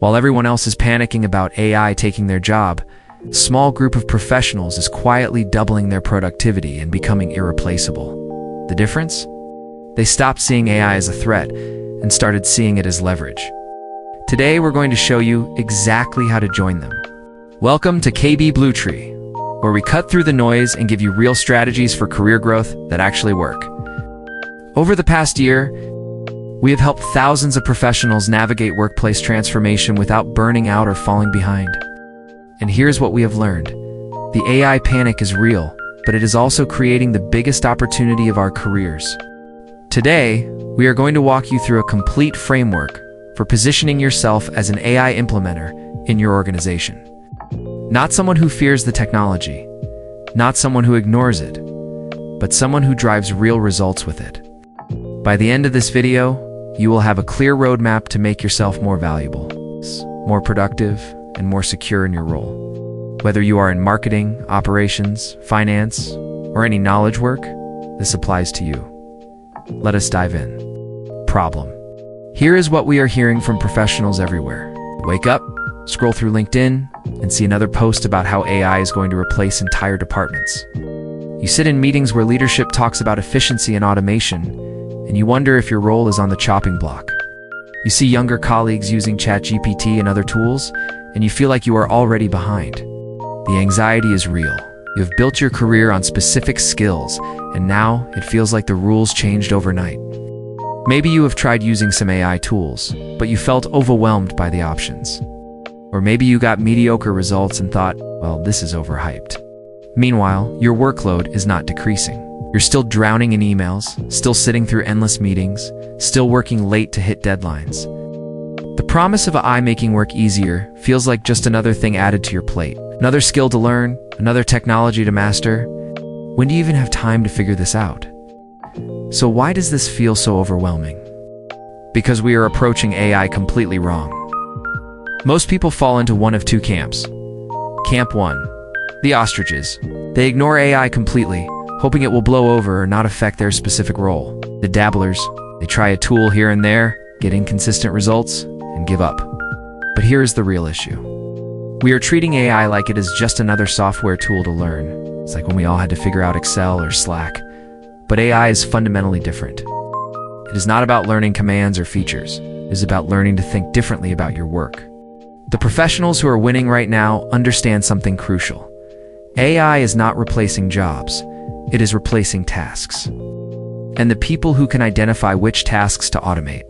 While everyone else is panicking about AI taking their job, a small group of professionals is quietly doubling their productivity and becoming irreplaceable. The difference? They stopped seeing AI as a threat and started seeing it as leverage. Today, we're going to show you exactly how to join them. Welcome to KB Bluetree, where we cut through the noise and give you real strategies for career growth that actually work. Over the past year, we have helped thousands of professionals navigate workplace transformation without burning out or falling behind. And here's what we have learned. The AI panic is real, but it is also creating the biggest opportunity of our careers. Today, we are going to walk you through a complete framework for positioning yourself as an AI implementer in your organization. Not someone who fears the technology, not someone who ignores it, but someone who drives real results with it. By the end of this video, you will have a clear roadmap to make yourself more valuable, more productive, and more secure in your role. Whether you are in marketing, operations, finance, or any knowledge work, this applies to you. Let us dive in. Problem. Here is what we are hearing from professionals everywhere. Wake up, scroll through LinkedIn, and see another post about how AI is going to replace entire departments. You sit in meetings where leadership talks about efficiency and automation, and you wonder if your role is on the chopping block. You see younger colleagues using ChatGPT and other tools, and you feel like you are already behind. The anxiety is real. You have built your career on specific skills, and now it feels like the rules changed overnight. Maybe you have tried using some AI tools, but you felt overwhelmed by the options. Or maybe you got mediocre results and thought, well, this is overhyped. Meanwhile, your workload is not decreasing. You're still drowning in emails, still sitting through endless meetings, still working late to hit deadlines. The promise of AI making work easier feels like just another thing added to your plate. Another skill to learn, another technology to master. When do you even have time to figure this out? So why does this feel so overwhelming? Because we are approaching AI completely wrong. Most people fall into one of two camps. Camp 1, the ostriches. They ignore AI completely, hoping it will blow over or not affect their specific role. The dabblers, they try a tool here and there, get inconsistent results, and give up. But here is the real issue. We are treating AI like it is just another software tool to learn. It's like when we all had to figure out Excel or Slack. But AI is fundamentally different. It is not about learning commands or features. It is about learning to think differently about your work. The professionals who are winning right now understand something crucial. AI is not replacing jobs. It is replacing tasks. And the people who can identify which tasks to automate,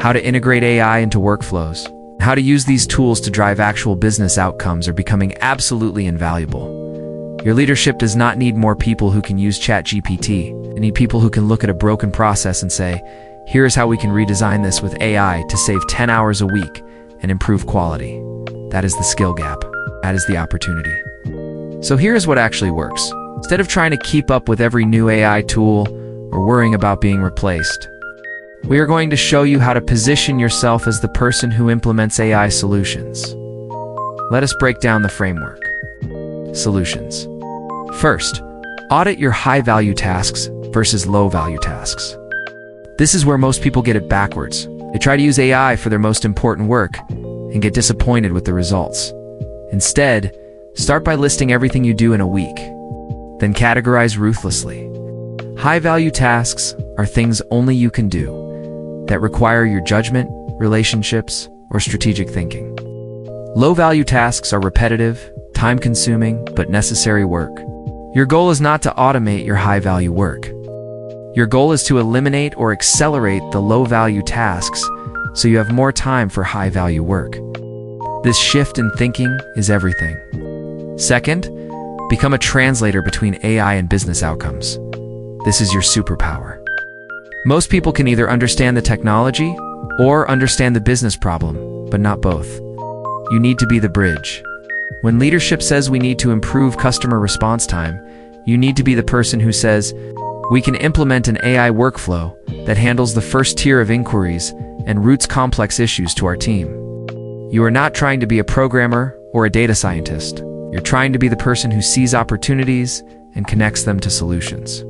how to integrate AI into workflows, how to use these tools to drive actual business outcomes are becoming absolutely invaluable. Your leadership does not need more people who can use ChatGPT. They need people who can look at a broken process and say, here's how we can redesign this with AI to save 10 hours a week and improve quality. That is the skill gap. That is the opportunity. So here's what actually works. Instead of trying to keep up with every new AI tool or worrying about being replaced, we are going to show you how to position yourself as the person who implements AI solutions. Let us break down the framework. Solutions. First, audit your high-value tasks versus low-value tasks. This is where most people get it backwards. They try to use AI for their most important work and get disappointed with the results. Instead, start by listing everything you do in a week. Then categorize ruthlessly. High-value tasks are things only you can do that require your judgment, relationships, or strategic thinking. Low-value tasks are repetitive, time-consuming, but necessary work. Your goal is not to automate your high-value work. Your goal is to eliminate or accelerate the low-value tasks so you have more time for high-value work. This shift in thinking is everything. Second, become a translator between AI and business outcomes. This is your superpower. Most people can either understand the technology or understand the business problem, but not both. You need to be the bridge. When leadership says we need to improve customer response time, you need to be the person who says, we can implement an AI workflow that handles the first tier of inquiries and routes complex issues to our team. You are not trying to be a programmer or a data scientist. You're trying to be the person who sees opportunities and connects them to solutions.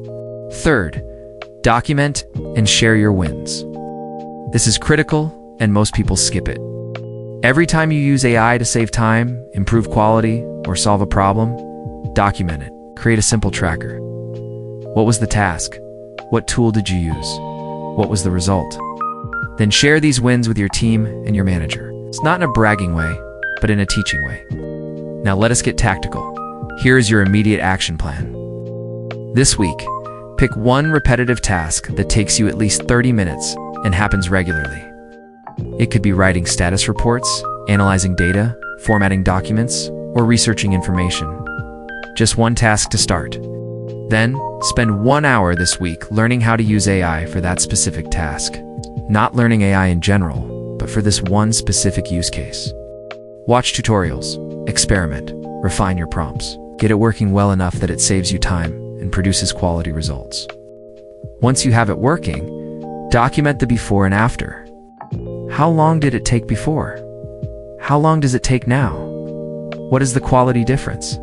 Third, document and share your wins. This is critical, and most people skip it. Every time you use AI to save time, improve quality, or solve a problem, document it. Create a simple tracker. What was the task? What tool did you use? What was the result? Then share these wins with your team and your manager. It's not in a bragging way, but in a teaching way. Now let us get tactical. Here is your immediate action plan. This week, pick one repetitive task that takes you at least 30 minutes and happens regularly. It could be writing status reports, analyzing data, formatting documents, or researching information. Just one task to start. Then, spend 1 hour this week learning how to use AI for that specific task. Not learning AI in general, but for this one specific use case. Watch tutorials, experiment, refine your prompts. Get it working well enough that it saves you time and produces quality results. Once you have it working, document the before and after. How long did it take before? How long does it take now? What is the quality difference?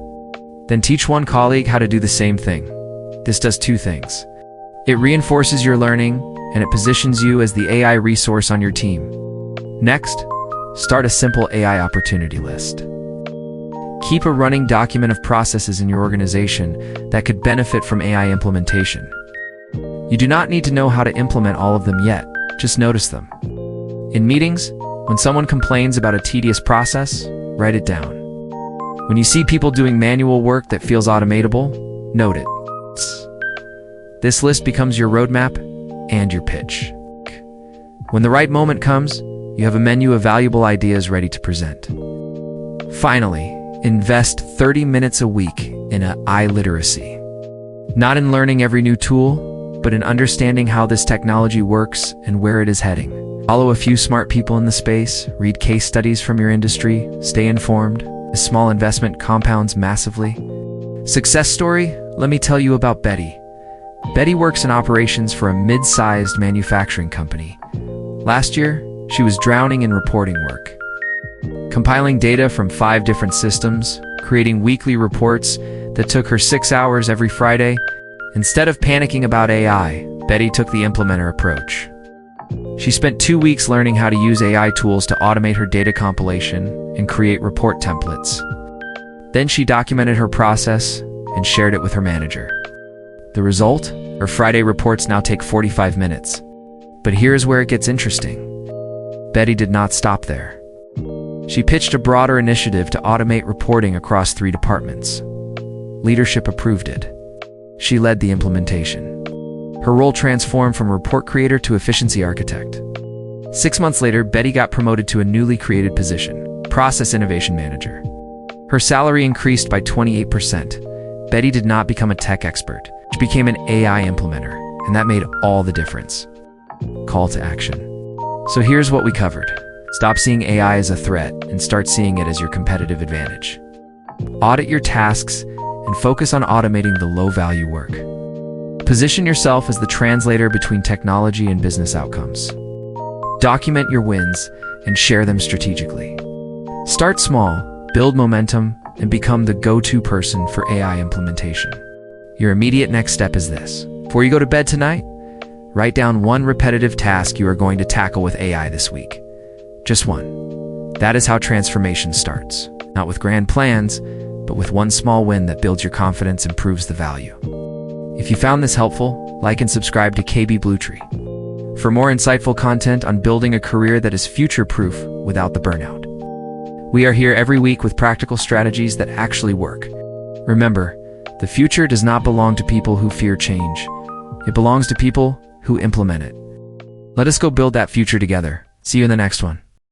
Then teach one colleague how to do the same thing. This does two things. It reinforces your learning, and it positions you as the AI resource on your team. Next, start a simple AI opportunity list. Keep a running document of processes in your organization that could benefit from AI implementation. You do not need to know how to implement all of them yet, just notice them. In meetings, when someone complains about a tedious process, write it down. When you see people doing manual work that feels automatable, note it. This list becomes your roadmap and your pitch. When the right moment comes, you have a menu of valuable ideas ready to present. Finally, invest 30 minutes a week in AI literacy. Not in learning every new tool, but in understanding how this technology works and where it is heading. Follow a few smart people in the space, read case studies from your industry, stay informed. A small investment compounds massively. Success story? Let me tell you about Betty. Betty works in operations for a mid-sized manufacturing company. Last year, she was drowning in reporting work. Compiling data from 5 different systems, creating weekly reports that took her 6 hours every Friday. Instead of panicking about AI, Betty took the implementer approach. She spent 2 weeks learning how to use AI tools to automate her data compilation and create report templates. Then she documented her process and shared it with her manager. The result? Her Friday reports now take 45 minutes. But here's where it gets interesting. Betty did not stop there. She pitched a broader initiative to automate reporting across 3 departments. Leadership approved it. She led the implementation. Her role transformed from report creator to efficiency architect. 6 months later, Betty got promoted to a newly created position, process innovation manager. Her salary increased by 28%. Betty did not become a tech expert. She became an AI implementer, and that made all the difference. Call to action. So here's what we covered. Stop seeing AI as a threat and start seeing it as your competitive advantage. Audit your tasks and focus on automating the low-value work. Position yourself as the translator between technology and business outcomes. Document your wins and share them strategically. Start small, build momentum, and become the go-to person for AI implementation. Your immediate next step is this. Before you go to bed tonight, write down one repetitive task you are going to tackle with AI this week. Just one. That is how transformation starts. Not with grand plans, but with one small win that builds your confidence and proves the value. If you found this helpful, like and subscribe to KB Bluetree for more insightful content on building a career that is future-proof without the burnout. We are here every week with practical strategies that actually work. Remember, the future does not belong to people who fear change. It belongs to people who implement it. Let us go build that future together. See you in the next one.